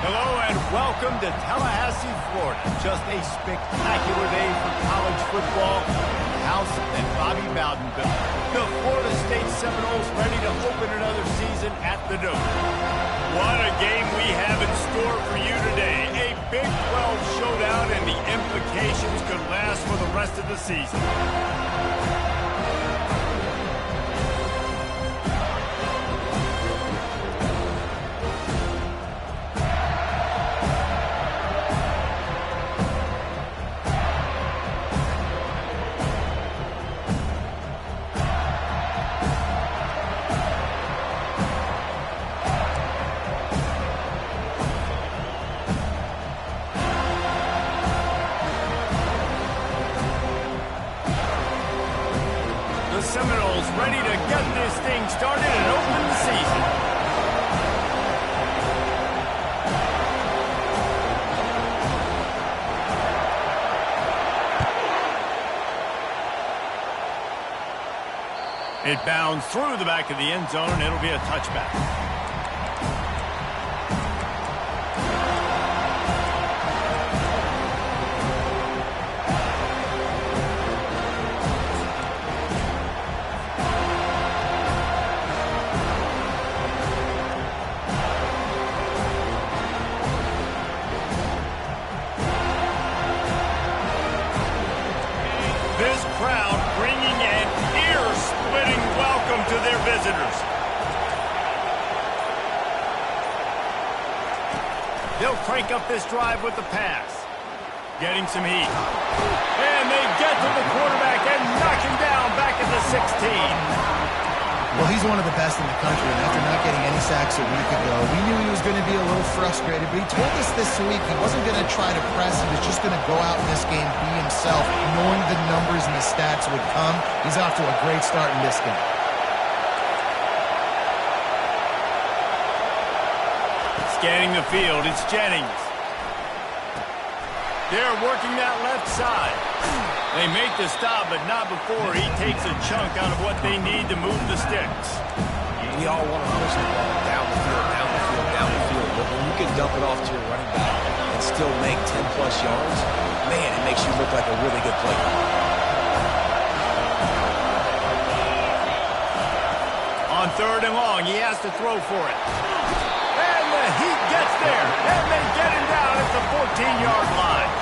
Hello and welcome to Tallahassee, Florida. Just a spectacular day for college football. The house that Bobby Bowden built. The Florida State Seminoles ready to open another season at the Dome. What a game we have in store for you today. A Big 12 showdown, and the implications could last for the rest of the season. The Seminoles ready to get this thing started and open the season. It bounds through the back of the end zone, and it'll be a touchback. This crowd bringing an ear-splitting welcome to their visitors. They'll crank up this drive with the pass. Getting some heat. And they get to the quarterback and knock him down back at the 16. Well, he's one of the best in the country, and after not getting any sacks a week ago, we knew he was going to be a little frustrated, but he told us this week he wasn't going to try to press. He was just going to go out in this game, be himself, knowing the numbers and the stats would come. He's off to a great start in this game. Scanning the field, it's Jennings. They're working that left side. They make the stop, but not before he takes a chunk out of what they need to move the sticks. We all want to push the ball down the field, down the field, down the field. But when you can dump it off to your running back and still make 10-plus yards, man, it makes you look like a really good player. On 3rd and long, he has to throw for it. And the heat gets there, and they get him down at the 14-yard line.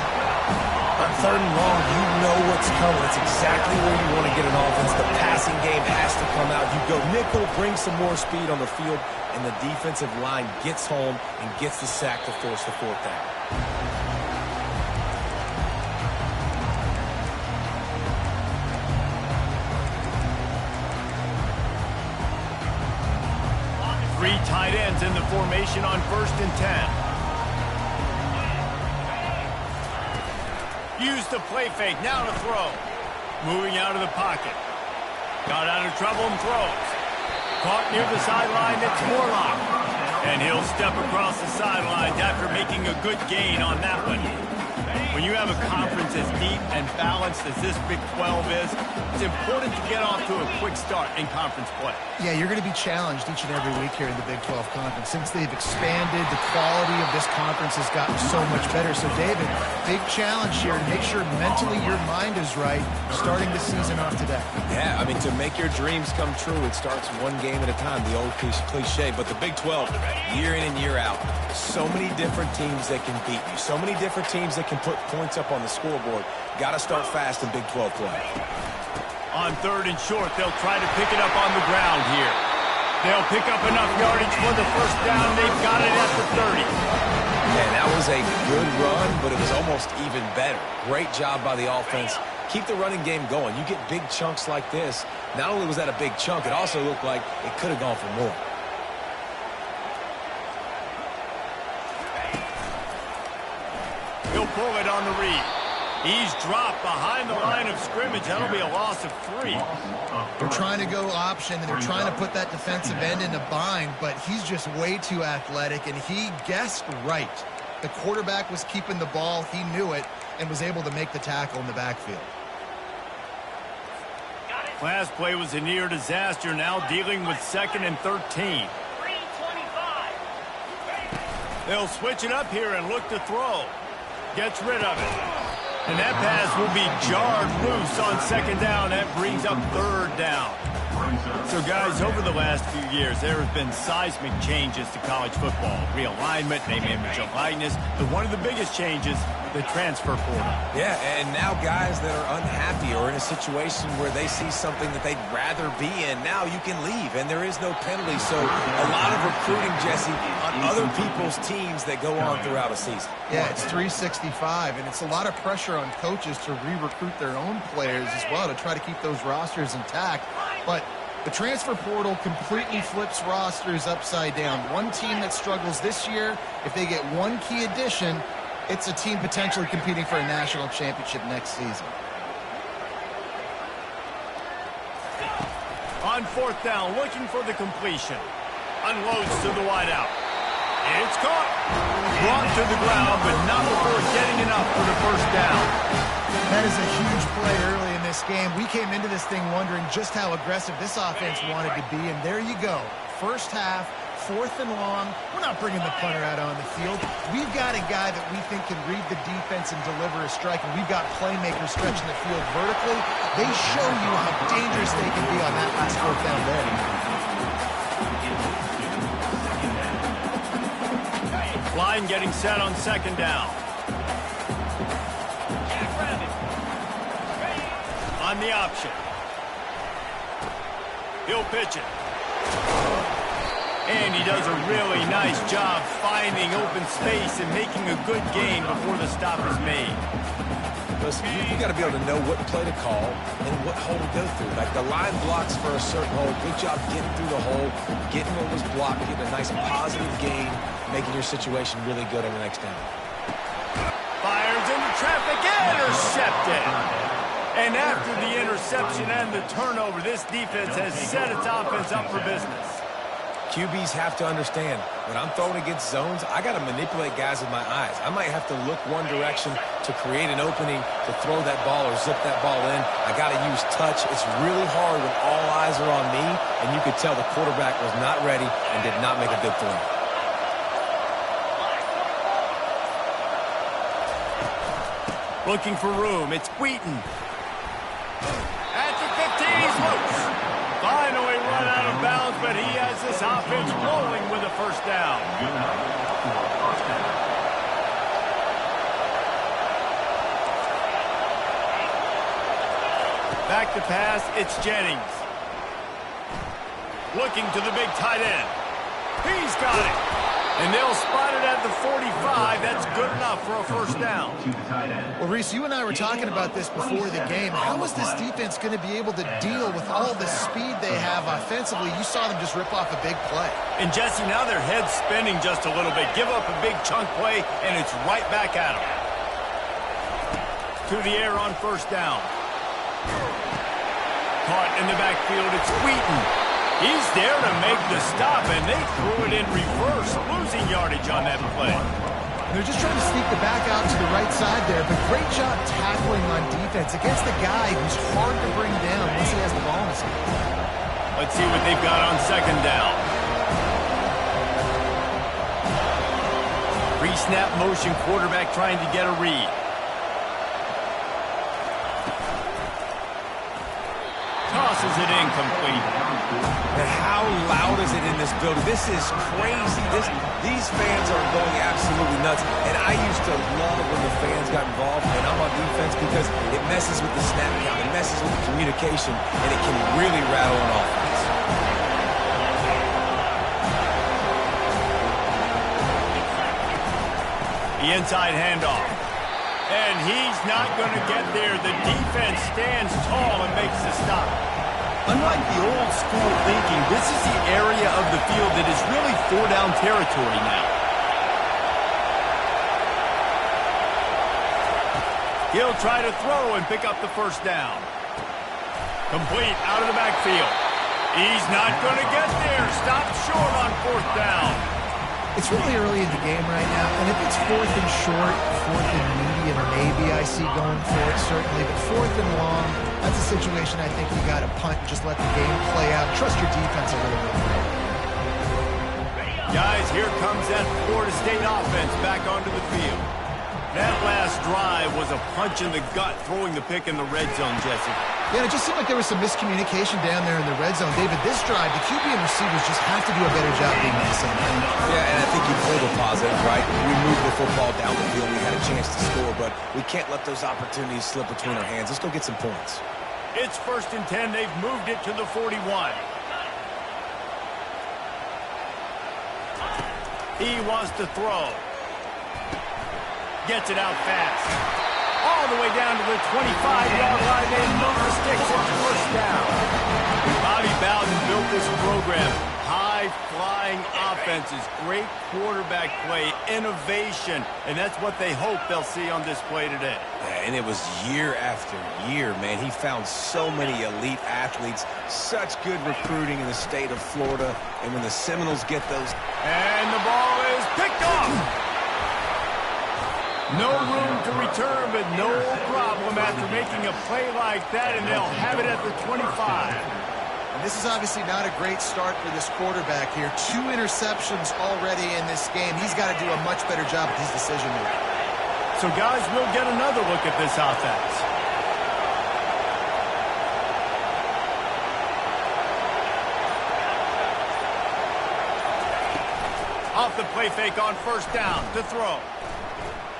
On 3rd and long, you know what's coming. It's exactly where you want to get an offense. The passing game has to come out. You go nickel, bring some more speed on the field, and the defensive line gets home and gets the sack to force the 4th down. Three tight ends in the formation on 1st and 10. Use the play fake, now to throw. Moving out of the pocket. Got out of trouble and throws. Caught near the sideline, it's Morlock. And he'll step across the sidelines after making a good gain on that one. When you have a conference as deep and balanced as this Big 12 is, it's important to get off to a quick start in conference play. Yeah, you're going to be challenged each and every week here in the Big 12 Conference. Since they've expanded, the quality of this conference has gotten so much better. So, David, big challenge here to make sure mentally your mind is right starting the season off today. Yeah, I mean, to make your dreams come true, it starts one game at a time, the old cliche. But the Big 12, year in and year out, so many different teams that can beat you, so many different teams that can put points up on the scoreboard. Got to start fast in Big 12 play. On 3rd and short, they'll try to pick it up on the ground here. They'll pick up enough yardage for the 1st down. They've got it at the 30. Man, that was a good run, but it was almost even better. Great job by the offense. Keep the running game going. You get big chunks like this. Not only was that a big chunk, it also looked like it could have gone for more. He'll pull it on the read. He's dropped behind the line of scrimmage. That'll be a loss of 3. They're trying to go option, and they're trying to put that defensive end in a bind, but he's just way too athletic, and he guessed right. The quarterback was keeping the ball. He knew it and was able to make the tackle in the backfield. Last play was a near disaster. Now dealing with 2nd and 13. They'll switch it up here and look to throw. Gets rid of it. And that pass will be jarred loose on second down. That brings up third down. So, guys, over the last few years, there have been seismic changes to college football. Realignment, name, image, and likeness. But one of the biggest changes, the transfer portal. Yeah, and now guys that are unhappy or in a situation where they see something that they'd rather be in, now you can leave, and there is no penalty. So a lot of recruiting, Jesse, on other people's teams that go on throughout a season. Yeah, it's 365, and it's a lot of pressure on coaches to re-recruit their own players as well to try to keep those rosters intact. But the transfer portal completely flips rosters upside down. One team that struggles this year, if they get one key addition, it's a team potentially competing for a national championship next season. On fourth down, looking for the completion. Unloads to the wideout. It's caught. Brought to the ground, but not before getting enough for the first down. That is a huge play early in this game. We came into this thing wondering just how aggressive this offense wanted to be, and there you go. First half, 4th and long. We're not bringing the punter out on the field. We've got a guy that we think can read the defense and deliver a strike, and we've got playmakers stretching the field vertically. They show you how dangerous they can be on that last 4th down there. Line getting set on second down. On the option. He'll pitch it. And he does a really nice job finding open space and making a good gain before the stop is made. Listen, you got to be able to know what play to call and what hole to go through. Like the line blocks for a certain hole. Good job getting through the hole, getting what was blocked, getting a nice positive gain, making your situation really good on the next down. Fires into traffic, intercepted. And after the interception and the turnover, this defense has set its offense up for business. QBs have to understand, when I'm throwing against zones, I got to manipulate guys with my eyes. I might have to look one direction to create an opening to throw that ball or zip that ball in. I got to use touch. It's really hard when all eyes are on me, and you could tell the quarterback was not ready and did not make a good throw. Looking for room. It's Wheaton. At the 15, he's loose. Finally run out of bounds, but he has this offense rolling with a first down. Back to pass, it's Jennings. Looking to the big tight end. He's got it. And they'll spot it at the 45. That's good enough for a first down. Well, Reese, you and I were talking about this before the game. How is this defense going to be able to deal with all the speed they have offensively? You saw them just rip off a big play. And, Jesse, now their head's spinning just a little bit. Give up a big chunk play, and it's right back at them. To the air on first down. Caught in the backfield. It's Wheaton. He's there to make the stop, and they threw it in reverse, losing yardage on that play. They're just trying to sneak the back out to the right side there, but great job tackling on defense against the guy who's hard to bring down once he has the ball in his hand. Let's see what they've got on second down. Pre-snap motion, quarterback trying to get a read. Tosses it incomplete. And how loud is it in this building? This is crazy. These fans are going absolutely nuts. And I used to love when the fans got involved, and I'm on defense because it messes with the snap count. It messes with the communication, and it can really rattle an offense. The inside handoff. And he's not going to get there. The defense stands tall and makes the stop. Unlike the old school thinking, this is the area of the field that is really four-down territory now. He'll try to throw and pick up the first down. Complete out of the backfield. He's not going to get there. Stopped short on fourth down. It's really early in the game right now, and if it's 4th and short, 4th and medium, maybe I see going for it, certainly. But 4th and long, that's a situation I think you got to punt and just let the game play out. Trust your defense a little bit more. Guys, here comes that Florida State offense back onto the field. That last drive was a punch in the gut, throwing the pick in the red zone, Jesse. Yeah, it just seemed like there was some miscommunication down there in the red zone. David, this drive, the QB and receivers just have to do a better job being on the same page. Yeah, and I think you pulled a positive, right? We moved the football down the field. We had a chance to score, but we can't let those opportunities slip between our hands. Let's go get some points. It's 1st and 10. They've moved it to the 41. He wants to throw. Gets it out fast. All the way down to the 25-yard line. They move the sticks at first down. Bobby Bowden built this program. High-flying offenses, great quarterback play, innovation, and that's what they hope they'll see on display today. Yeah, and it was year after year, man. He found so many elite athletes, such good recruiting in the state of Florida, and when the Seminoles get those... And the ball is picked off. No room to return, but no problem after making a play like that, and they'll have it at the 25. And this is obviously not a great start for this quarterback here. 2 interceptions already in this game. He's got to do a much better job with his decision-making. So, guys, we'll get another look at this offense. Off the play fake on first down to throw.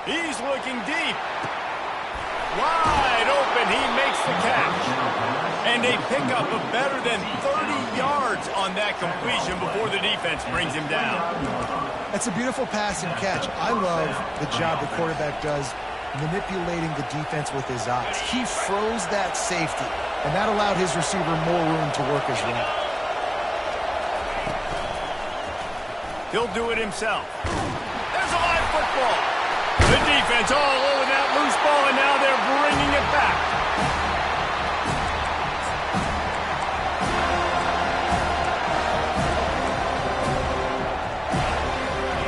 He's looking deep. Wide open. He makes the catch. And they pick up a better than 30 yards on that completion before the defense brings him down. That's a beautiful pass and catch. I love the job the quarterback does manipulating the defense with his eyes. He froze that safety, and that allowed his receiver more room to work as well. He'll do it himself. There's a live football. The defense all over that loose ball, and now they're bringing it back.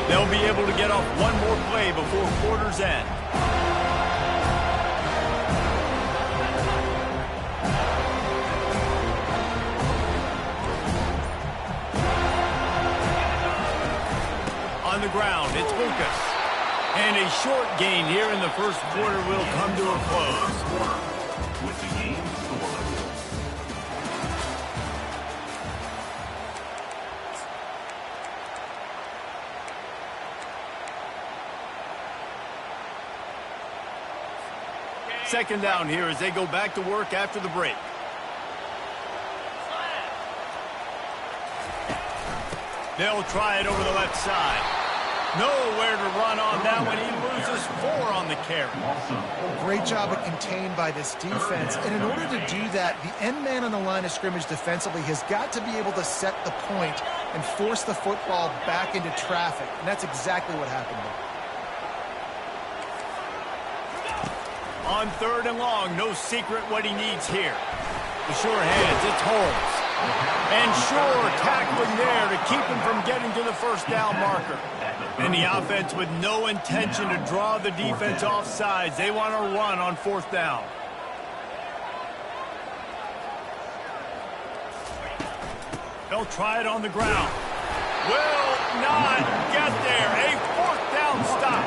They'll be able to get off one more play before quarter's end. On the ground, it's Lucas. And a short gain here in the first quarter will come to a close. With the game scoreless. Second down here as they go back to work after the break. They'll try it over the left side. Nowhere to run on that one. He loses 4 on the carry. Great job of contained by this defense. And in order to do that, the end man on the line of scrimmage defensively has got to be able to set the point and force the football back into traffic. And that's exactly what happened there. On 3rd and long, no secret what he needs here. The sure hands, it's Holmes. And Shore tackling there to keep him from getting to the first down marker. And the offense with no intention to draw the defense off sides. They want to run on 4th down. They'll try it on the ground. Will not get there. A 4th down stop.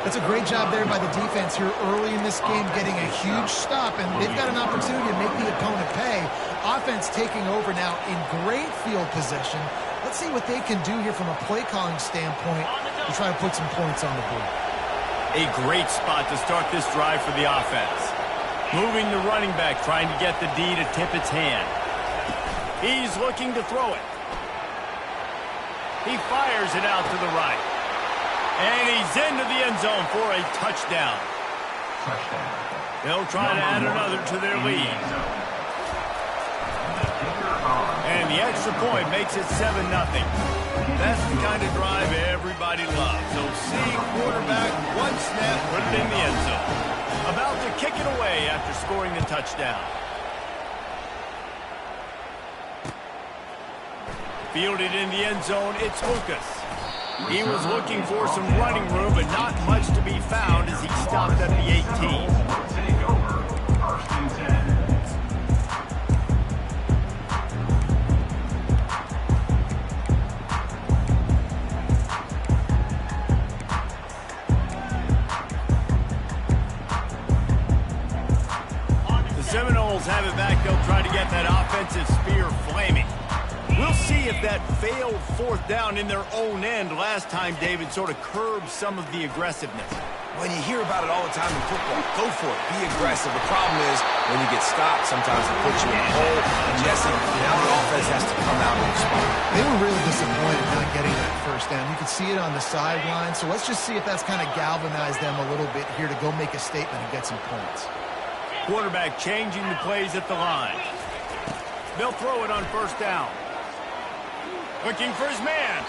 That's a great job there by the defense here early in this game, getting a huge stop, and they've got an opportunity to make the opponent pay. Offense taking over now in great field position. Let's see what they can do here from a play calling standpoint to try to put some points on the board. A great spot to start this drive for the offense. Moving the running back, trying to get the D to tip its hand. He's looking to throw it. He fires it out to the right. And he's into the end zone for a touchdown. They'll try to add another to their lead. And the extra point makes it 7-0. That's the kind of drive everybody loves. So seeing quarterback, one snap, put it in the end zone. About to kick it away after scoring the touchdown. Fielded in the end zone, it's Lucas. He was looking for some running room, but not much to be found as he stopped at the 18. Take over, 1st and 10. Seminoles have it back. They'll try to get that offensive spear flaming. We'll see if that failed fourth down in their own end last time, David, sort of curbed some of the aggressiveness. When you hear about it all the time in football, go for it. Be aggressive. The problem is when you get stopped, sometimes it puts you in a hole. And Jesse, now the offense has to come out and respond. They were really disappointed not getting that first down. You could see it on the sideline. So let's just see if that's kind of galvanized them a little bit here to go make a statement and get some points. Quarterback changing the plays at the line. They'll throw it on first down. Looking for his man.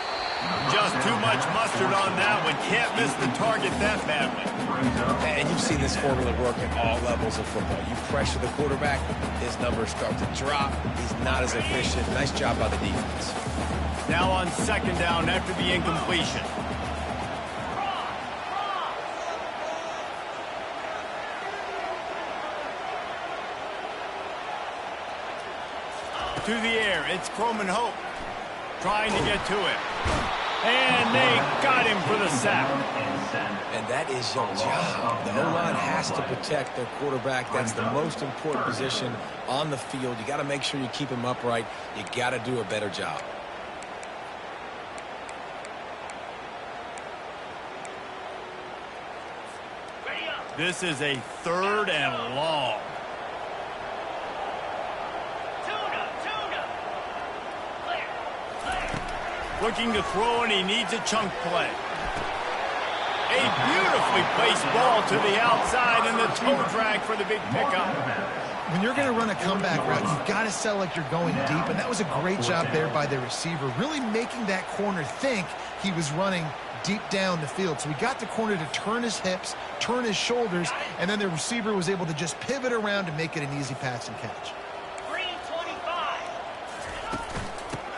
Just too much mustard on that one. Can't miss the target that badly. And you've seen this formula work at all levels of football. You pressure the quarterback, his numbers start to drop. He's not as efficient. Nice job by the defense. Now on second down after the incompletion. To the air, it's Croman Hope. Trying to get to it. And they got him for the sack. And that is your job. The O-line has to protect their quarterback. That's the most important position on the field. You got to make sure you keep him upright. You got to do a better job. This is a third and long. Looking to throw, and he needs a chunk play. A beautifully placed ball to the outside, and the toe drag for the big pickup. When you're going to run a comeback route, you've got to sell like you're going deep, and that was a great job there by the receiver, really making that corner think he was running deep down the field. So we got the corner to turn his hips, turn his shoulders, and then the receiver was able to just pivot around and make it an easy pass and catch.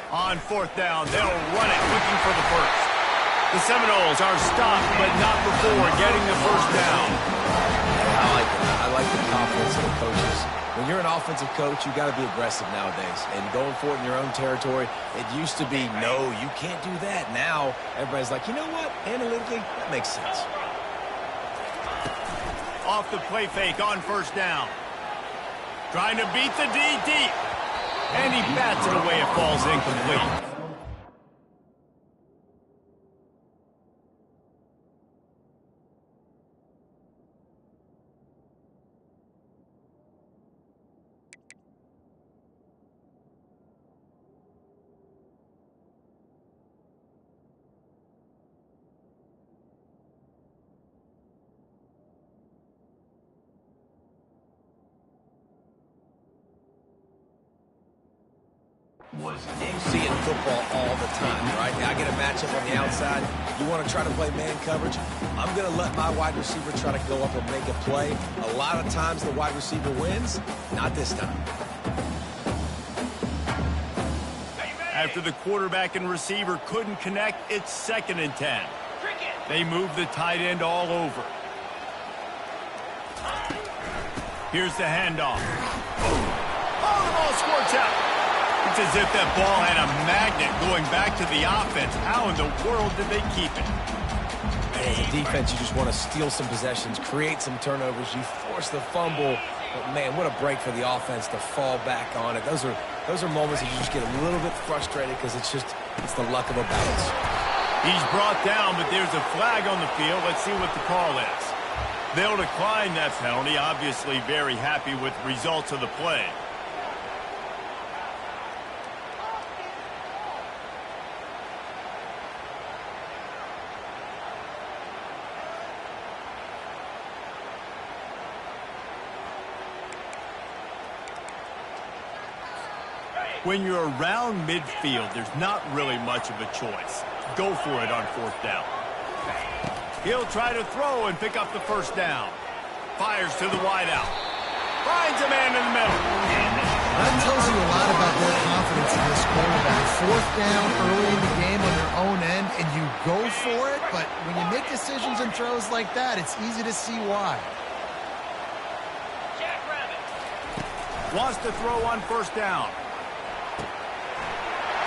On fourth down, they'll run it, looking for the first. The Seminoles are stopped, but not before getting the first down. I like it. I like the confidence of the coaches. When you're an offensive coach, you got to be aggressive nowadays. And going for it in your own territory, it used to be, no, you can't do that. Now, everybody's like, you know what? Analytically, that makes sense. Off the play fake on first down. Trying to beat the D deep. And he bats it away. It falls incomplete. You see it in football all the time, right? I get a matchup on the outside. You want to try to play man coverage? I'm going to let my wide receiver try to go up and make a play. A lot of times the wide receiver wins. Not this time. After the quarterback and receiver couldn't connect, it's 2nd and 10. They move the tight end all over. Here's the handoff. Oh, the ball squirts out. It's as if that ball had a magnet going back to the offense. How in the world did they keep it? As a defense, you just want to steal some possessions, create some turnovers. You force the fumble. But, man, what a break for the offense to fall back on it. Those are moments that you just get a little bit frustrated because it's the luck of a bounce. He's brought down, but there's a flag on the field. Let's see what the call is. They'll decline that penalty. Obviously very happy with the results of the play. When you're around midfield, there's not really much of a choice. Go for it on fourth down. He'll try to throw and pick up the first down. Fires to the wideout. Finds a man in the middle. That tells you a lot about their confidence in this quarterback. Fourth down early in the game on their own end, and you go for it, but when you make decisions and throws like that, it's easy to see why. Wants to throw on first down.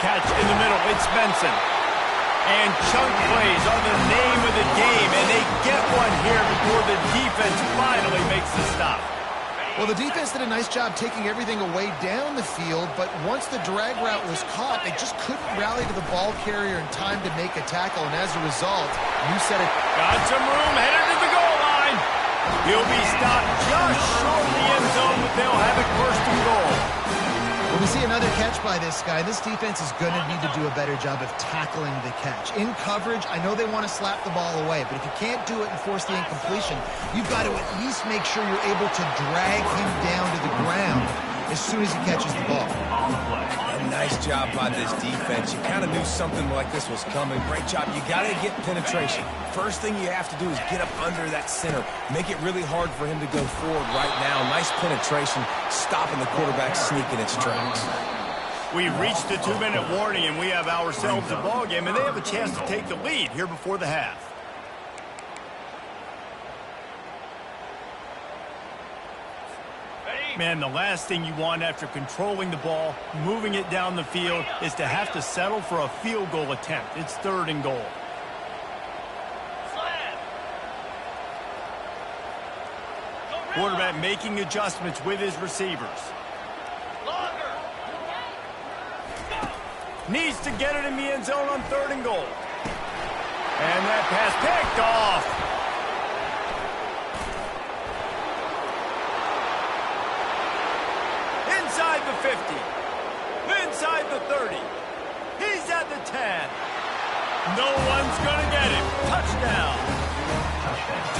Catch in the middle. It's Benson. And chunk plays are the name of the game, and they get one here before the defense finally makes the stop. Well, the defense did a nice job taking everything away down the field, but once the drag route was caught, they just couldn't rally to the ball carrier in time to make a tackle, and as a result, you said it. Got some room, headed to the goal line. He'll be stopped just short of the end zone, but they'll have it first and goal. Well, we see another catch by this guy. This defense is going to need to do a better job of tackling the catch. In coverage, I know they want to slap the ball away, but if you can't do it and force the incompletion, you've got to at least make sure you're able to drag him down to the ground as soon as he catches the ball. A nice job by this defense. You kind of knew something like this was coming. Great job. You got to get penetration. First thing you have to do is get up under that center. Make it really hard for him to go forward right now. Nice penetration, stopping the quarterback sneaking its tracks. We've reached the 2-minute warning, and we have ourselves a ball game, and they have a chance to take the lead here before the half. Man, the last thing you want after controlling the ball, moving it down the field, is to have to settle for a field goal attempt. It's 3rd and goal. Quarterback making adjustments with his receivers. Needs to get it in the end zone on 3rd and goal. And that pass picked off. Inside the 50. Inside the 30. He's at the 10. No one's going to get him. Touchdown.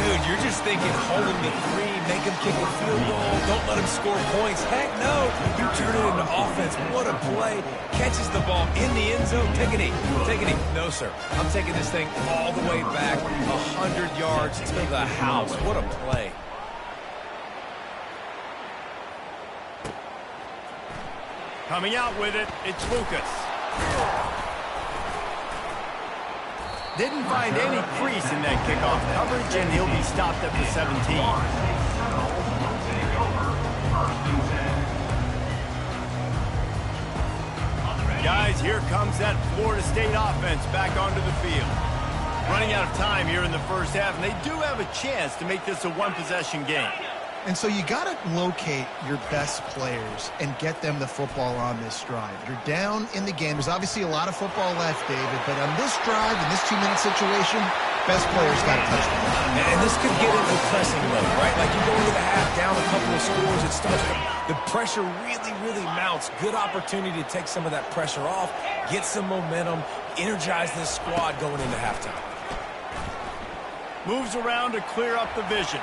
Dude, you're just thinking, hold him to 3, make him kick a field goal, don't let him score points. Heck no, you turn it into offense. What a play. Catches the ball in the end zone. Take a knee. Take a knee. No, sir. I'm taking this thing all the way back 100 yards to the house. What a play. Coming out with it, it's Lucas. Didn't find any crease in that kickoff coverage, and he'll be stopped at the 17. Guys, here comes that Florida State offense back onto the field. Running out of time here in the first half, and they do have a chance to make this a one-possession game. And so you got to locate your best players and get them the football on this drive. You're down in the game. There's obviously a lot of football left, David, but on this drive, in this 2-minute situation, best players got to touch the ball. And this could get into pressing mode, right? Like you go into the half, down a couple of scores, it starts to, the pressure really mounts. Good opportunity to take some of that pressure off, get some momentum, energize this squad going into halftime. Moves around to clear up the vision.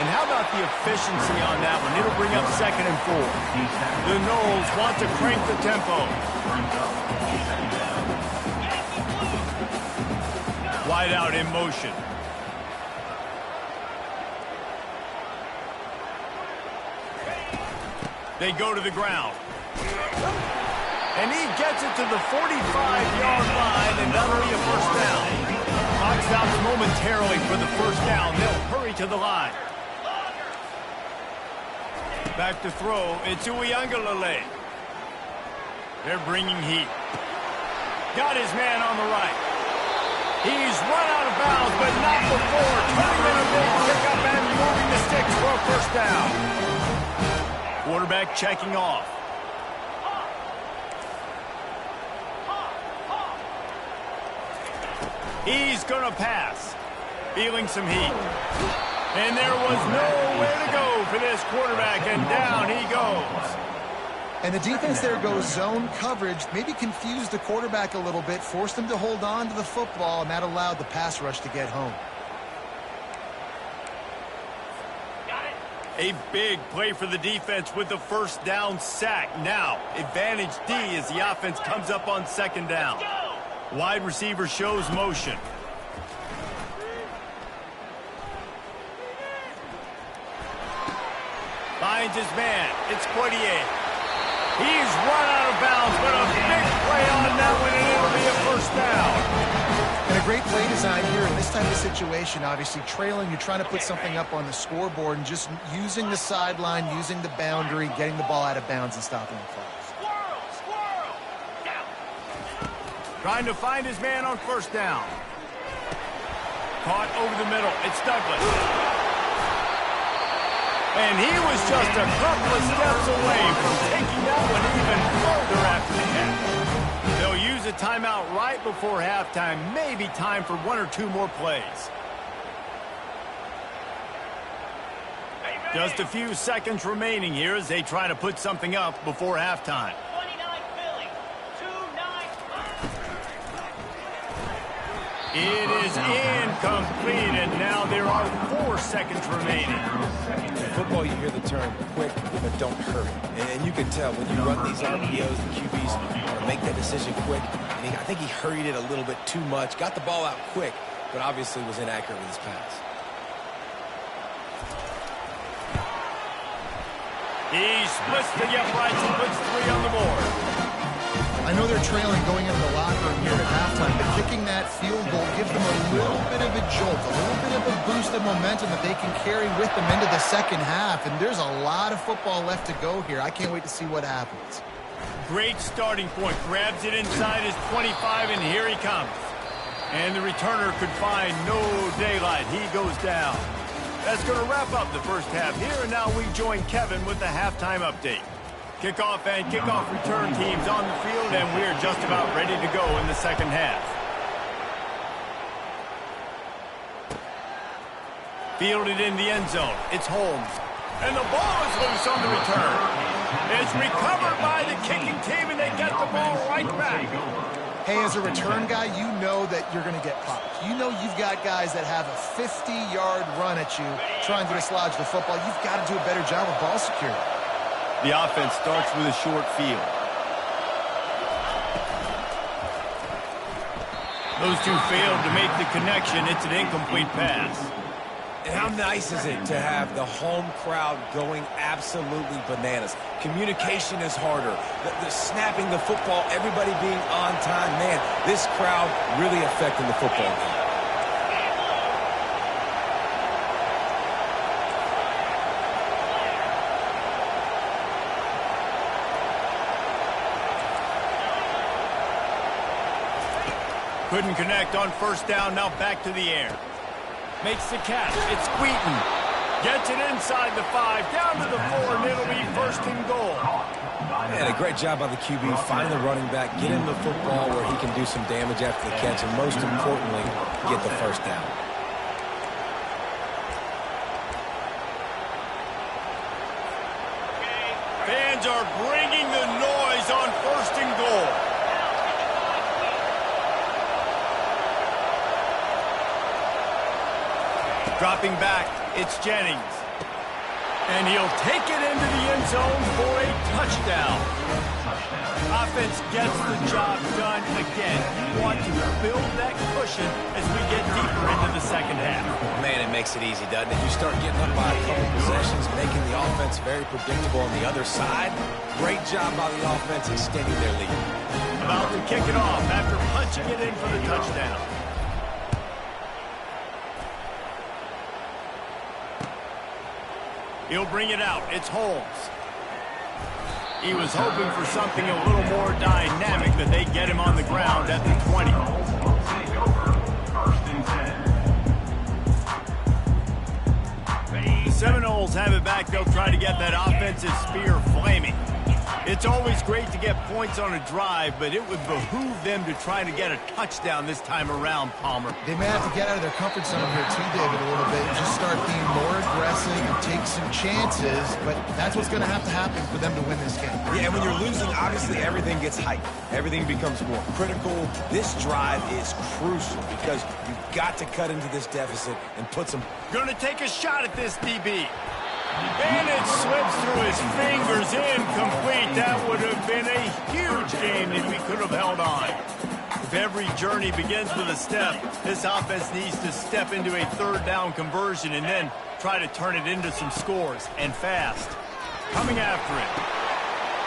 And how about the efficiency on that one? It'll bring up 2nd and 4. The Noles want to crank the tempo. Wide out in motion. They go to the ground. And he gets it to the 45-yard line, and that'll be a first down. Clock stops momentarily for the first down. They'll hurry to the line. Back to throw. It's Uiagalelei. They're bringing heat. Got his man on the right. He's run out of bounds, but not before. Turning in a big pickup and moving the sticks for a first down. Quarterback checking off. He's going to pass. Feeling some heat. And there was nowhere to go for this quarterback, and down he goes. And the defense there goes zone coverage, maybe confused the quarterback a little bit, forced him to hold on to the football, and that allowed the pass rush to get home. A big play for the defense with the first down sack. Now, advantage D as the offense comes up on 2nd down. Wide receiver shows motion. Finds his man. It's Poitier. He's run out of bounds, but a big play on that one, and it'll be a first down. And a great play design here in this type of situation. Obviously, trailing, you're trying to put something up on the scoreboard, and just using the sideline, using the boundary, getting the ball out of bounds and stopping the clock. Trying to find his man on first down. Caught over the middle. It's Douglas. And he was just a couple of steps away from taking that one even further after the half. They'll use a timeout right before halftime. Maybe time for one or two more plays. Just a few seconds remaining here as they try to put something up before halftime. 29 Philly, 2-9. It is incomplete, and now there are 4 seconds remaining. In football, you hear the term quick, but don't hurry. And you can tell when you run these RPOs, the QBs want to make that decision quick. And I think he hurried it a little bit too much, got the ball out quick, but obviously was inaccurate with his pass. He splits the uprights and puts 3 on the board. I know they're trailing going into the locker room here at halftime, but kicking that field goal gives them a little bit of a jolt, a little bit of a boost of momentum that they can carry with them into the second half, and there's a lot of football left to go here. I can't wait to see what happens. Great starting point. Grabs it inside his 25, and here he comes. And the returner could find no daylight. He goes down. That's going to wrap up the first half here, and now we join Kevin with the halftime update. Kickoff and kickoff return teams on the field, and we're just about ready to go in the second half. Fielded in the end zone. It's Holmes. And the ball is loose on the return. It's recovered by the kicking team, and they get the ball right back. Hey, as a return guy, you know that you're going to get popped. You know you've got guys that have a 50-yard run at you trying to dislodge the football. You've got to do a better job of ball security. The offense starts with a short field. Those two failed to make the connection. It's an incomplete pass. And how nice is it to have the home crowd going absolutely bananas? Communication is harder. The snapping the football, everybody being on time. Man, this crowd really affecting the football game. Couldn't connect on first down. Now back to the air. Makes the catch. It's Wheaton. Gets it inside the 5, down to the 4, and it'll be first and goal. And a great job by the QB. Find the running back, get him the football where he can do some damage after the catch, and most importantly, get the first down. Fans are bringing the noise on first and goal. Dropping back, it's Jennings. And he'll take it into the end zone for a touchdown. Offense gets the job done again. You want to build that cushion as we get deeper into the second half. Man, it makes it easy, doesn't it? You start getting up by a couple possessions, making the offense very predictable on the other side. Great job by the offense extending their lead. About to kick it off after punching it in for the touchdown. He'll bring it out. It's Holmes. He was hoping for something a little more dynamic, but they get him on the ground at the 20. Take over. First and 10. The Seminoles have it back. They'll try to get that offensive spear flaming. It's always great to get points on a drive, but it would behoove them to try to get a touchdown this time around, Palmer. They may have to get out of their comfort zone here too, David, a little bit, and just start being more aggressive and take some chances, but that's what's going to happen for them to win this game. Yeah, and when you're losing, obviously everything gets hyped. Everything becomes more critical. This drive is crucial because you've got to cut into this deficit and put some... Gonna take a shot at this DB. And it slips through his fingers, incomplete. That would have been a huge game if he could have held on. If every journey begins with a step, this offense needs to step into a third down conversion and then try to turn it into some scores, and fast. Coming after it.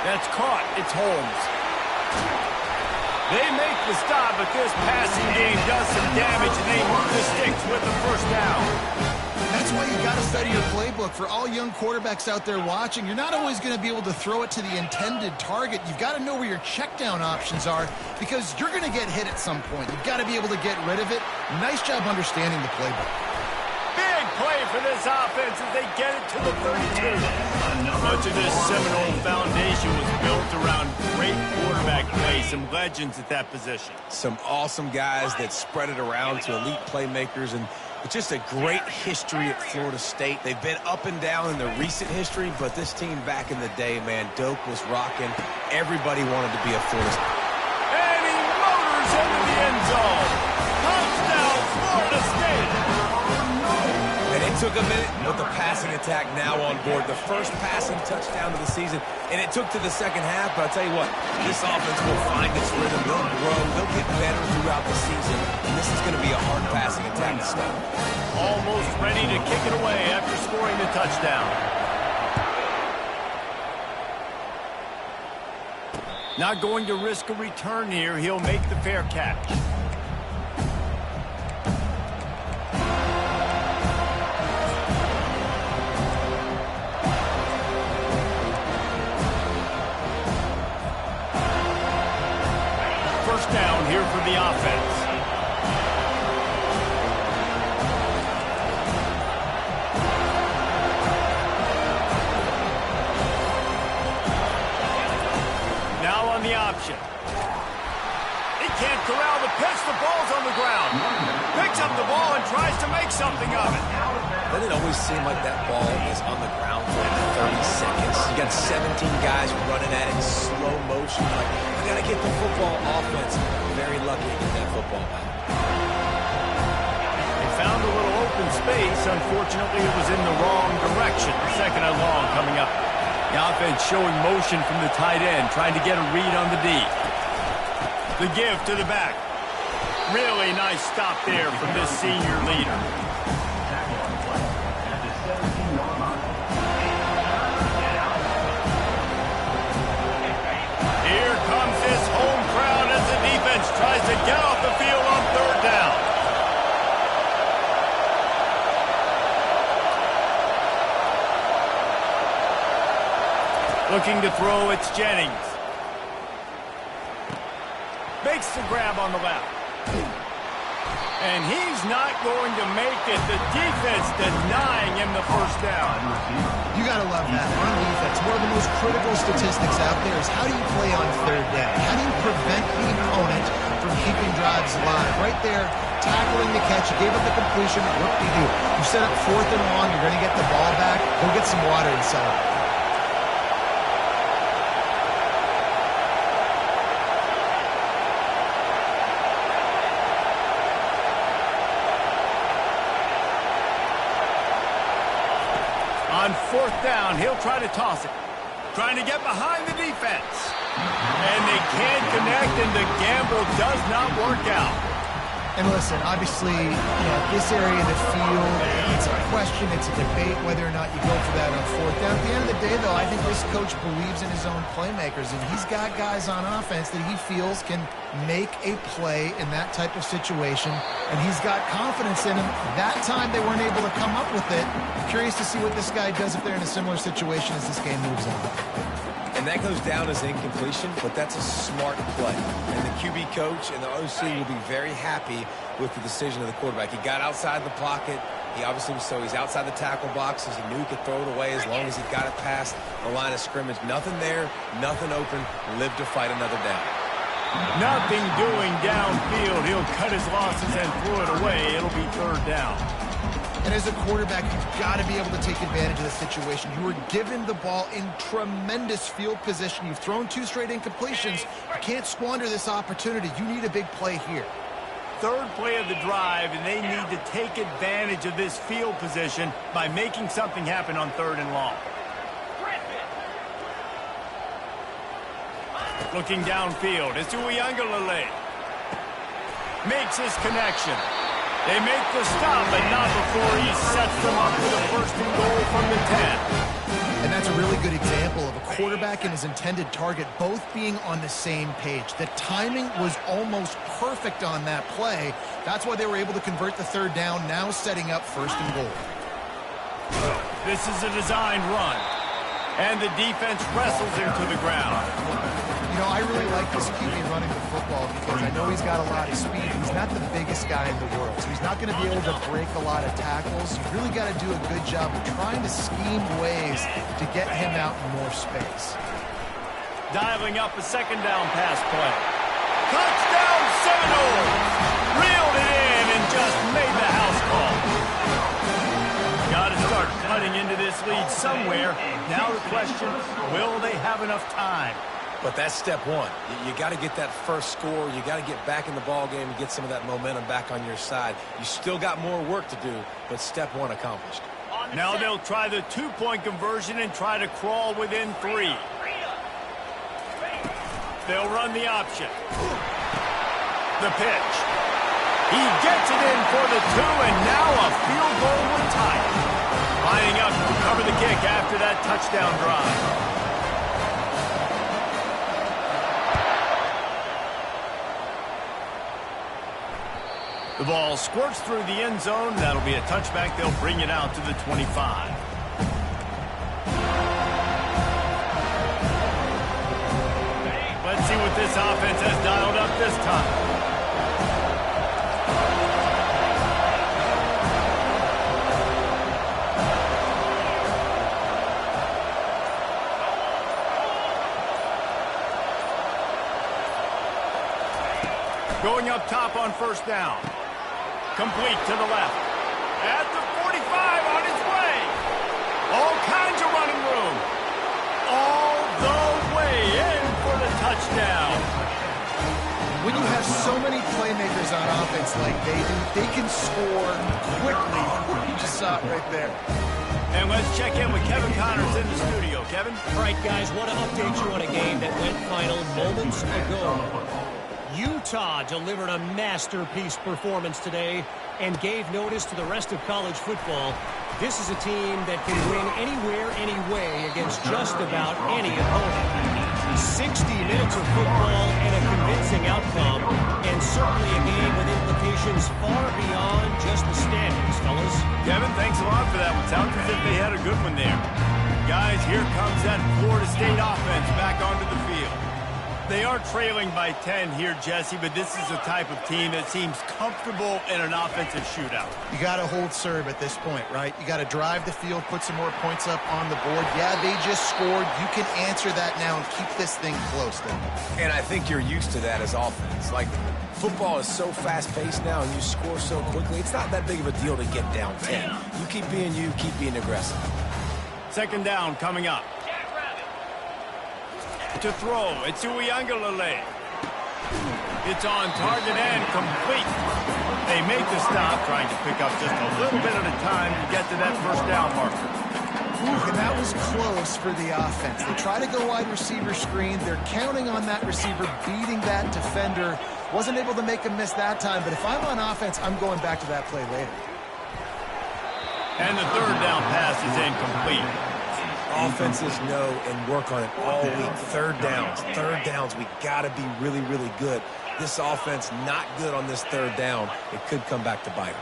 That's caught. It's Holmes. They make the stop, but this passing game does some damage, and they move the sticks with the first down. That's why you got to study your playbook. For all young quarterbacks out there watching, you're not always going to be able to throw it to the intended target. You've got to know where your check down options are because you're going to get hit at some point. You've got to be able to get rid of it. Nice job understanding the playbook. Big play for this offense as they get it to the 32. Much of this Seminole foundation was built around great quarterback play, some legends at that position. Some awesome guys that spread it around to elite playmakers, and it's just a great history at Florida State. They've been up and down in their recent history, but this team back in the day, man, Doak was rocking. Everybody wanted to be a Florida State. And he motors into the end zone. Touchdown, Florida State. And it took a minute, but the passing attack now on board. The first passing touchdown of the season, and it took to the second half, but I'll tell you what, this offense will find its rhythm. They'll grow. They'll get better throughout the season, and this is going to be a hard passing attack to stop. Almost ready to kick it away after scoring the touchdown. Not going to risk a return here. He'll make the fair catch. First down here for the offense. Now on the option. He can't corral the pitch. The ball's on the ground. Picks up the ball and tries to make something of it. Doesn't it always seem like that ball is on the ground for like 30 seconds? You got 17 guys running at it in slow motion. Like, I got to get the football offense. Very lucky to get that football back. They found a little open space. Unfortunately, it was in the wrong direction. Second and long coming up. The offense showing motion from the tight end, trying to get a read on the D. The give to the back. Really nice stop there from this senior leader. Here comes this home crowd as the defense tries to get off the field on third down. Looking to throw, it's Jennings. Makes the grab on the left. And he's not going to make it. The defense denying him the first down. You got to love that. On defense, one of the most critical statistics out there is how do you play on third down? How do you prevent the opponent from keeping drives alive? Right there, tackling the catch. You gave up the completion. What do? You set up fourth and long. You're going to get the ball back. Go get some water and celebrate. On fourth down, he'll try to toss it. Trying to get behind the defense. And they can't connect, and the gamble does not work out. And listen, obviously, this area of the field, it's a question, it's a debate whether or not you go for that on fourth down. At the end of the day, though, I think this coach believes in his own playmakers, and he's got guys on offense that he feels can make a play in that type of situation, and he's got confidence in him. That time they weren't able to come up with it. Curious to see what this guy does if they're in a similar situation as this game moves on. And that goes down as incompletion, but that's a smart play. And the QB coach and the OC will be very happy with the decision of the quarterback. He got outside the pocket. He obviously was, so he's outside the tackle boxes. He knew he could throw it away as long as he got it past the line of scrimmage. Nothing there, nothing open. Lived to fight another down. Nothing doing downfield. He'll cut his losses and throw it away. It'll be third down. And as a quarterback, you've got to be able to take advantage of the situation. You were given the ball in tremendous field position. You've thrown 2 straight incompletions. You can't squander this opportunity. You need a big play here. Third play of the drive, and they need to take advantage of this field position by making something happen on third and long. Looking downfield, it's Uiagalelei. Makes his connection. They make the stop, but not before he sets them up with a first and goal from the 10. And that's a really good example of a quarterback and his intended target both being on the same page. The timing was almost perfect on that play. That's why they were able to convert the third down, now setting up first and goal. This is a designed run. And the defense wrestles him to the ground. You know, I really like this QB running the football because I know he's got a lot of speed. He's not the biggest guy in the world, so he's not going to be able to break a lot of tackles. You really got to do a good job of trying to scheme ways to get him out in more space. Dialing up a second down pass play. Touchdown Seminoles! Reeled it in and just made the house call. Got to start cutting into this lead somewhere. Now the question, will they have enough time? But that's step one. You got to get that first score. You got to get back in the ball game and get some of that momentum back on your side. You still got more work to do, but step one accomplished. Now they'll try the two-point conversion and try to crawl within 3. They'll run the option. The pitch. He gets it in for the 2, and now a field goal would tie it. Lining up to cover the kick after that touchdown drive. The ball squirts through the end zone. That'll be a touchback. They'll bring it out to the 25. Let's see what this offense has dialed up this time. Going up top on first down. Complete to the left. At the 45 on its way. All kinds of running room. All the way in for the touchdown. When you have so many playmakers on offense like they do, they can score quickly. You just saw it right there. And let's check in with Kevin Connors in the studio. Kevin? All right, guys, want to update you on a game that went final moments ago. Utah delivered a masterpiece performance today and gave notice to the rest of college football. This is a team that can win anywhere, anyway against just about any opponent. 60 minutes of football and a convincing outcome, and certainly a game with implications far beyond just the standings, fellas. Kevin, thanks a lot for that one. Sounds as if they had a good one there. Guys, here comes that Florida State offense back onto the field. They are trailing by 10 here, Jesse, but this is a type of team that seems comfortable in an offensive shootout. You got to hold serve at this point, right? You got to drive the field, put some more points up on the board. Yeah, they just scored. You can answer that now and keep this thing close, though. And I think you're used to that as offense. Like, football is so fast-paced now and you score so quickly, it's not that big of a deal to get down 10. You keep being aggressive. Second down coming up. To throw, it's Uiagalelei. It's on target and complete. They make the stop, trying to pick up just a little bit at a time to get to that first down marker. Ooh, and that was close for the offense. They try to go wide receiver screen. They're counting on that receiver beating that defender. Wasn't able to make a miss that time, but if I'm on offense, I'm going back to that play later. And the third down pass is incomplete. Offenses know and work on it all week. Third downs, we got to be really, really good. This offense not good on this third down. It could come back to bite them.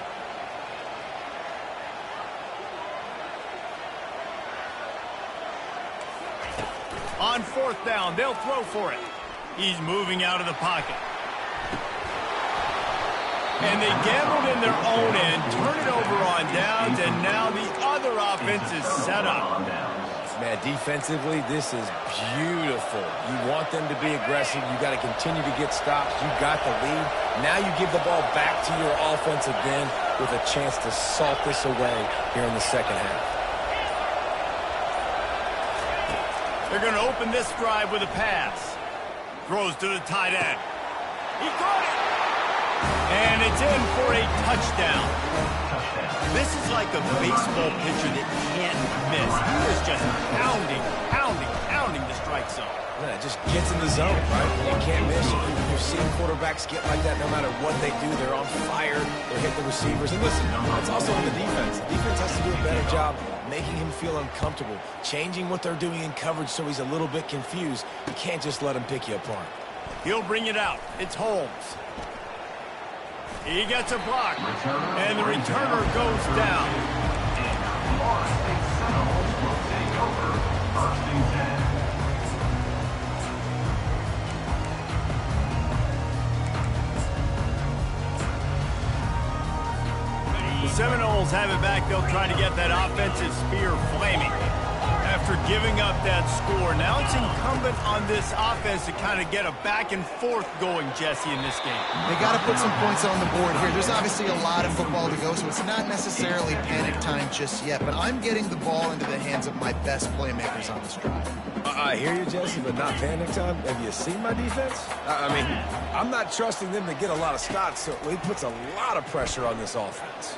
On fourth down, they'll throw for it. He's moving out of the pocket. And they gambled in their own end, turn it over on downs, and now the other offense is set up. Man, defensively, this is beautiful. You want them to be aggressive. You got to continue to get stops. You got the lead. Now you give the ball back to your offense again with a chance to salt this away here in the second half. They're going to open this drive with a pass. Throws to the tight end. He caught it. And it's in for a touchdown. This is like a baseball pitcher that can't miss. He is just pounding the strike zone. Yeah, it just gets in the zone, right? You can't miss. You've seen quarterbacks get like that no matter what they do. They're on fire. They hit the receivers. And listen, it's also on the defense. The defense has to do a better job making him feel uncomfortable, changing what they're doing in coverage so he's a little bit confused. You can't just let him pick you apart. He'll bring it out. It's Holmes. He gets a block, and the returner goes down. First and 10. The Seminoles have it back. They'll try to get that offensive spear flaming. After giving up that score, now it's incumbent on this offense to kind of get a back and forth going, Jesse, in this game. They got to put some points on the board here. There's obviously a lot of football to go, so it's not necessarily panic time just yet, but I'm getting the ball into the hands of my best playmakers on this drive. I hear you, Jesse, but not panic time. Have you seen my defense? I mean, I'm not trusting them to get a lot of stops, so it puts a lot of pressure on this offense.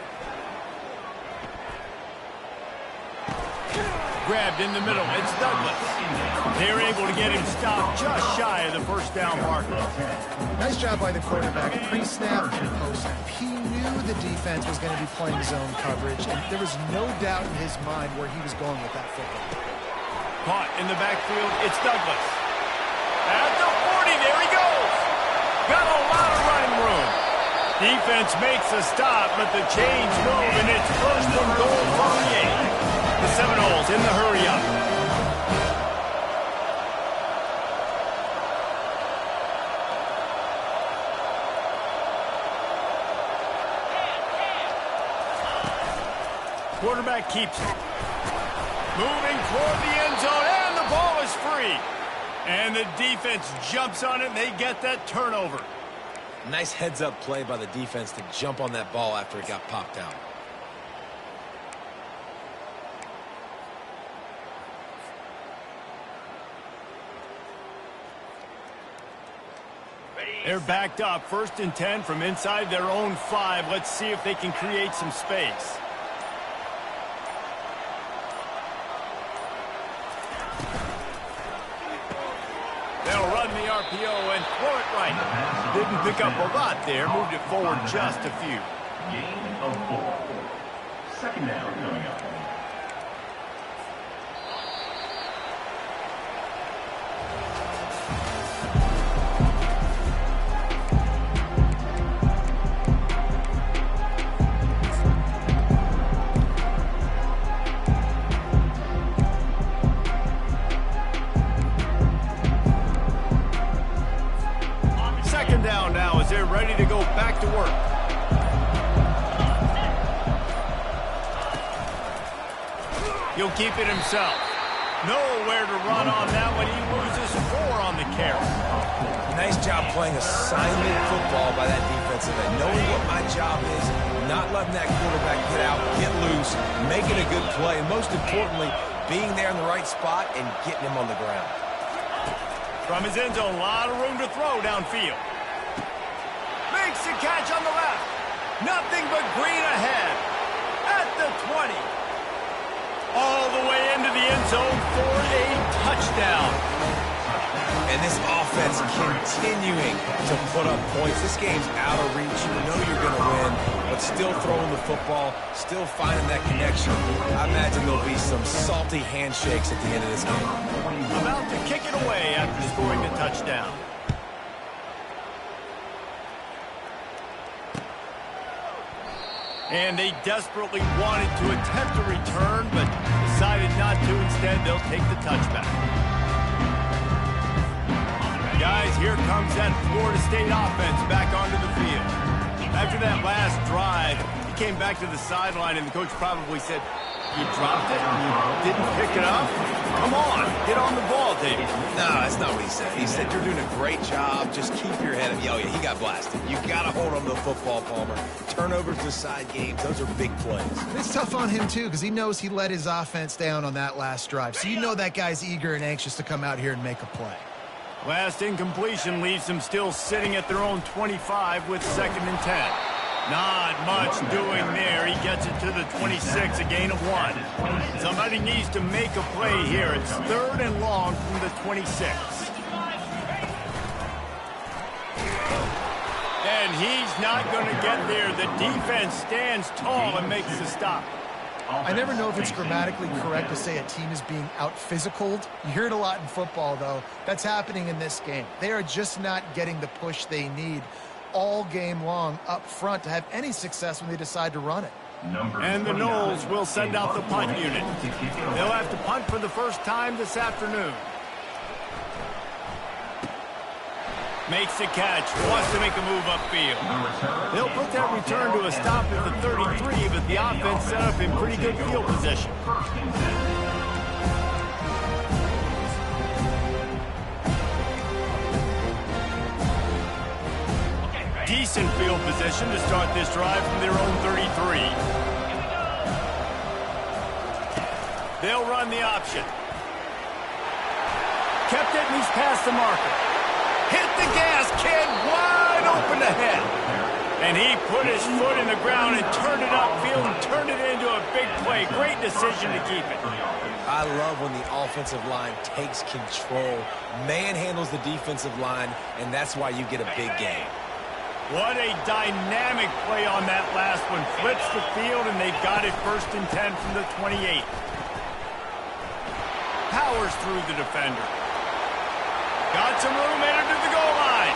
Grabbed in the middle. It's Douglas. They're able to get him stopped just shy of the first down marker. Nice job by the quarterback. Pre-snap and post-snap. He knew the defense was going to be playing zone coverage, and there was no doubt in his mind where he was going with that football. Caught in the backfield. It's Douglas. At the 40. There he goes. Got a lot of running room. Defense makes a stop, but the chains move, and it's first and goal from the 8. The Seminoles in the hurry-up. Quarterback keeps it. Moving toward the end zone, and the ball is free. And the defense jumps on it, and they get that turnover. Nice heads-up play by the defense to jump on that ball after it got popped out. They're backed up. First and 10 from inside their own 5. Let's see if they can create some space. They'll run the RPO and throw it right. Didn't pick up a lot there. Moved it forward just a few. Gain of 4. Second down coming up. They're ready to go back to work. He'll keep it himself. Nowhere to run on that one. He loses 4 on the carry. Nice job playing assignment football by that defensive end. Knowing what my job is, not letting that quarterback get out, get loose, making a good play, and most importantly, being there in the right spot and getting him on the ground. From his end zone, a lot of room to throw downfield. Makes the catch on the left. Nothing but green ahead. At the 20. All the way into the end zone for a touchdown. And this offense continuing to put up points. This game's out of reach. You know you're going to win, but still throwing the football, still finding that connection. I imagine there'll be some salty handshakes at the end of this game. About to kick it away after scoring the touchdown. And they desperately wanted to attempt a return, but decided not to. Instead, they'll take the touchback. Guys, here comes that Florida State offense back onto the field. After that last drive, he came back to the sideline, and the coach probably said, "You dropped it? You didn't pick it up? Come on, get on the ball, David." No, that's not what he said. He said, "You're doing a great job. Just keep your head up." Oh, yeah, he got blasted. You got to hold on to the football, Palmer. Turnovers decide games. Those are big plays. It's tough on him, too, because he knows he let his offense down on that last drive. So you know that guy's eager and anxious to come out here and make a play. Last incompletion leaves them still sitting at their own 25 with 2nd and 10. Not much doing there. He gets it to the 26, a gain of 1. Somebody needs to make a play here. It's 3rd and long from the 26. And he's not going to get there. The defense stands tall and makes the stop. I never know if it's grammatically correct to say a team is being out-physicaled. You hear it a lot in football, though. That's happening in this game. They are just not getting the push they need all game long up front to have any success when they decide to run it. And the Noles will send out the punt unit. They'll have to punt for the first time this afternoon. Makes the catch, wants to make a move upfield. They'll put that return to a stop at the 33, but the offense set up in pretty good field position. Decent field position to start this drive from their own 33. They'll run the option. Kept it and he's past the marker. Hit the gas, kid, wide open ahead. And he put his foot in the ground and turned it upfield and turned it into a big play. Great decision to keep it. I love when the offensive line takes control, manhandles the defensive line, and that's why you get a big gain. What a dynamic play on that last one. Flips the field, and they've got it 1st and 10 from the 28. Powers through the defender. Got some room, entered to the goal line.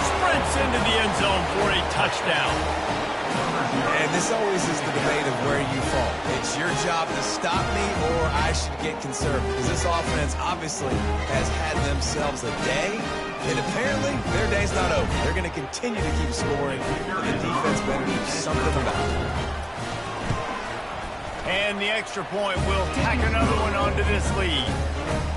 Sprints into the end zone for a touchdown. And this always is the debate of where you fall. It's your job to stop me or I should get conservative. Because this offense obviously has had themselves a day. And apparently their day's not over. They're going to continue to keep scoring. And the defense better do something about it. And the extra point will tack another one onto this lead.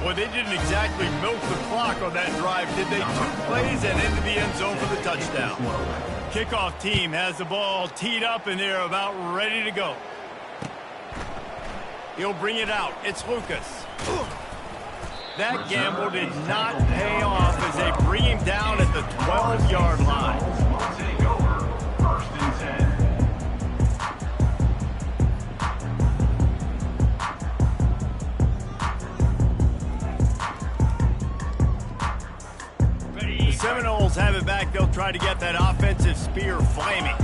Well, they didn't exactly milk the clock on that drive, did they? 2 plays and into the end zone for the touchdown. Kickoff team has the ball teed up, and they're about ready to go. He'll bring it out. It's Lucas. That gamble did not pay off as they bring him down at the 12-yard line. Take over, 1st and 10. Seminoles have it back. They'll try to get that offensive spear flaming.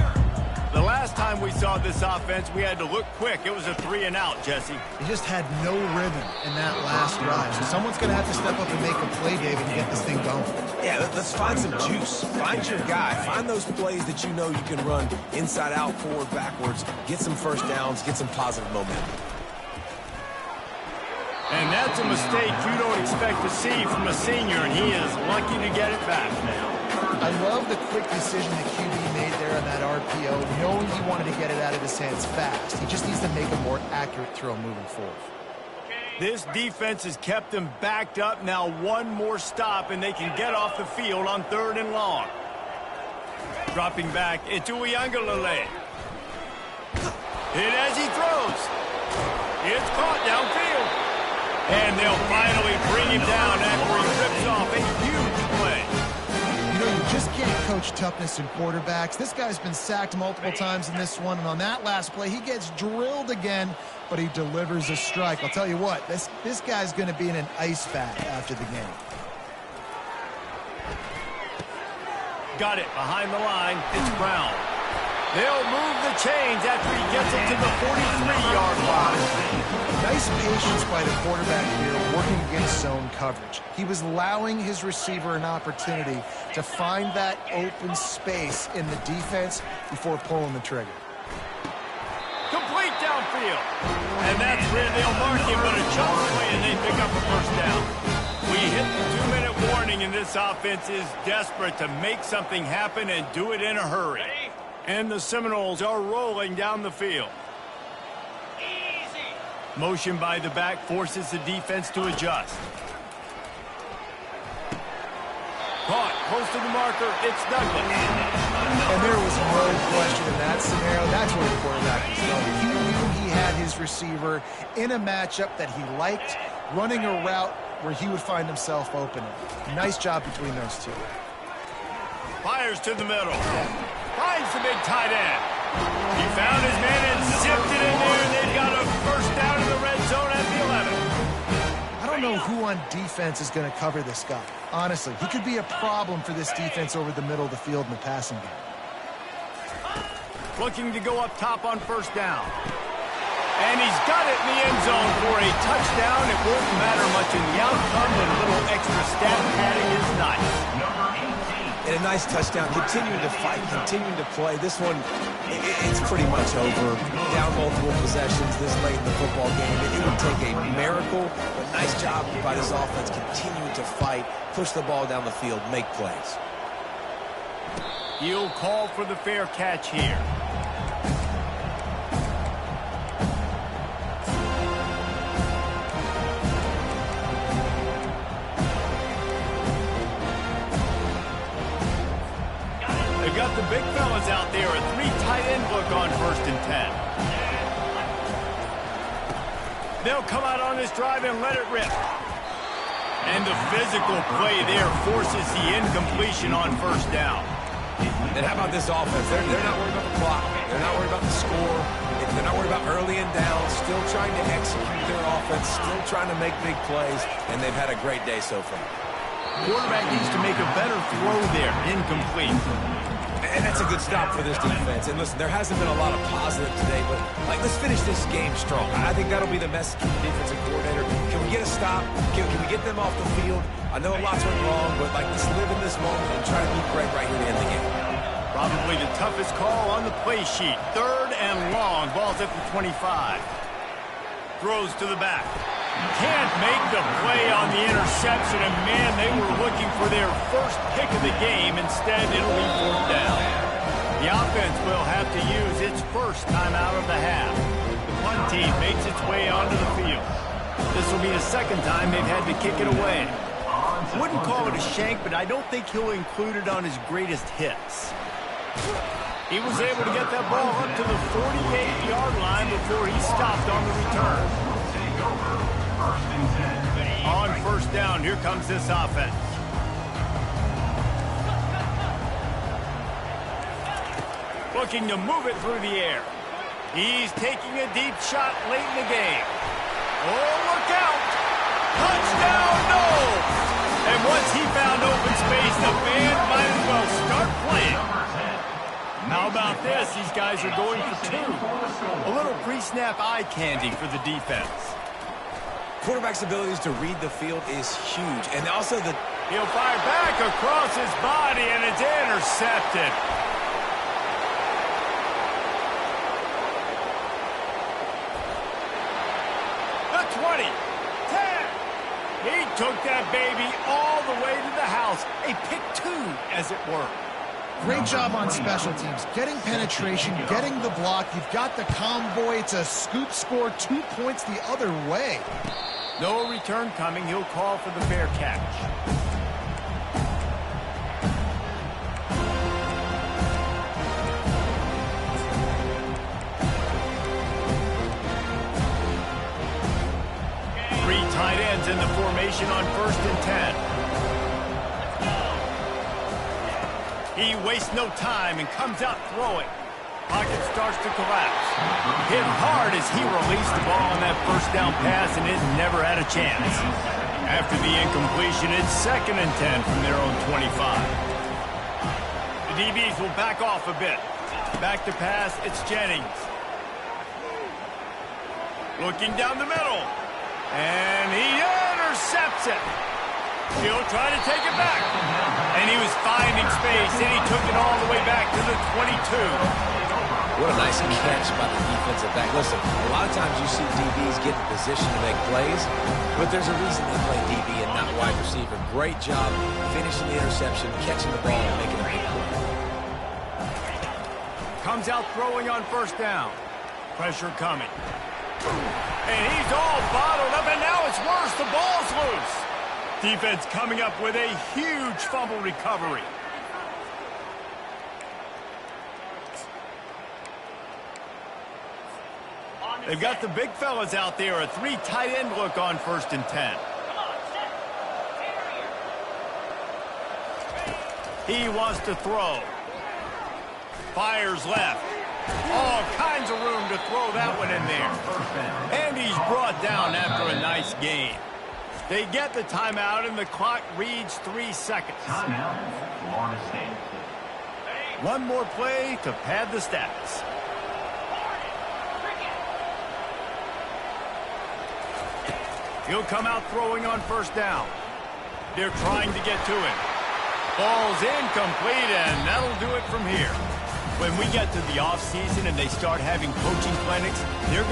The last time we saw this offense, we had to look quick. It was a 3-and-out, Jesse. He just had no rhythm in that last drive. So someone's going to have to step up and make a play, David, and get this thing going. Yeah, let's find some juice. Find your guy. Find those plays that you know you can run inside out, forward, backwards. Get some first downs. Get some positive momentum. And that's a mistake you don't expect to see from a senior, and he is lucky to get it back. I love the quick decision the QB made there on that RPO, knowing he wanted to get it out of his hands fast. He just needs to make a more accurate throw moving forward. This defense has kept them backed up. Now one more stop, and they can get off the field on 3rd and long. Dropping back into Uiagalelei. Hit as he throws. It's caught downfield. And they'll finally bring him down after he rips off a huge play. You know, you just can't coach toughness in quarterbacks. This guy's been sacked multiple times in this one, and on that last play, he gets drilled again, but he delivers a strike. I'll tell you what, this guy's going to be in an ice bath after the game. Got it behind the line. It's Brown. They'll move the chains after he gets it to the 43-yard line. Nice patience by the quarterback here, working against zone coverage. He was allowing his receiver an opportunity to find that open space in the defense before pulling the trigger. Complete downfield. And that's where they'll mark him, but a chunk play, and they pick up a first down. We hit the 2-minute warning, and this offense is desperate to make something happen and do it in a hurry. And the Seminoles are rolling down the field. Motion by the back forces the defense to adjust. Caught close to the marker. It's Douglas. And there was no question in that scenario. That's where the quarterback was going. He knew he had his receiver in a matchup that he liked, running a route where he would find himself open. Nice job between those two. Fires to the middle. Finds the big tight end. He found his man and zipped it in there, and they've got a first down in the red zone at the 11. I don't know who on defense is going to cover this guy. Honestly, he could be a problem for this defense over the middle of the field in the passing game. Looking to go up top on first down. And he's got it in the end zone for a touchdown. It won't matter much in the outcome, but a little extra stat padding is nice. And And a nice touchdown, continuing to fight, continuing to play. This one, it's pretty much over. Down multiple possessions this late in the football game. It would take a miracle, but nice job by this offense continuing to fight, push the ball down the field, make plays. He'll call for the fair catch here. They've got the big fellas out there, a 3 tight end look on 1st and 10. They'll come out on this drive and let it rip. And the physical play there forces the incompletion on 1st down. And how about this offense? They're not worried about the clock. They're not worried about the score. They're not worried about early and down. Still trying to execute their offense. Still trying to make big plays. And they've had a great day so far. Quarterback needs to make a better throw there. Incomplete. And that's a good stop for this defense. And listen, there hasn't been a lot of positive today, but let's finish this game strong. I think that'll be the message from the defensive coordinator. Can we get a stop? Can we get them off the field? I know lots went wrong, but let's live in this moment and try to beat Greg right here to end the game. Probably the toughest call on the play sheet. 3rd and long. Ball's at the 25. Throws to the back. Can't make the play on the interception, and man, they were looking for their first pick of the game. Instead, it'll be 4th down. The offense will have to use its first timeout of the half. The punt team makes its way onto the field. This will be the 2nd time they've had to kick it away. Wouldn't call it a shank, but I don't think he'll include it on his greatest hits. He was able to get that ball up to the 48-yard line before he stopped on the return. On 1st down, here comes this offense. Looking to move it through the air. He's taking a deep shot late in the game. Oh, look out! Touchdown, no! And once he found open space, the band might as well start playing. How about this? These guys are going for 2. A little pre-snap eye candy for the defense. Quarterback's abilities to read the field is huge. And also he'll fire back across his body, and it's intercepted. The 20, 10. He took that baby all the way to the house. A pick 2, as it were. Great job on special teams. Getting penetration, getting the block. You've got the combo. It's a scoop score, 2 points the other way. No return coming. He'll call for the fair catch. Three tight ends in the formation on 1st and 10. He wastes no time and comes out throwing. Pocket starts to collapse. Hit hard as he released the ball on that 1st down pass, and it never had a chance. After the incompletion, it's 2nd and 10 from their own 25. The DBs will back off a bit. Back to pass, it's Jennings. Looking down the middle. And he intercepts it. He'll try to take it back. And he was finding space, and he took it all the way back to the 22. What a nice catch by the defensive back. Listen, a lot of times you see DBs get in position to make plays, but there's a reason they play DB and not wide receiver. Great job finishing the interception, catching the ball, and making a big play. Comes out throwing on 1st down. Pressure coming. And he's all bottled up, and now it's worse. The ball's loose. Defense coming up with a huge fumble recovery. They've got the big fellas out there, a 3 tight end look on 1st and 10. He wants to throw. Fires left. All kinds of room to throw that one in there. And he's brought down after a nice gain. They get the timeout, and the clock reads 3 seconds. Timeout, Florida State. One more play to pad the stats. He'll come out throwing on 1st down. They're trying to get to him. Ball's incomplete, and that'll do it from here. When we get to the offseason and they start having coaching clinics, they're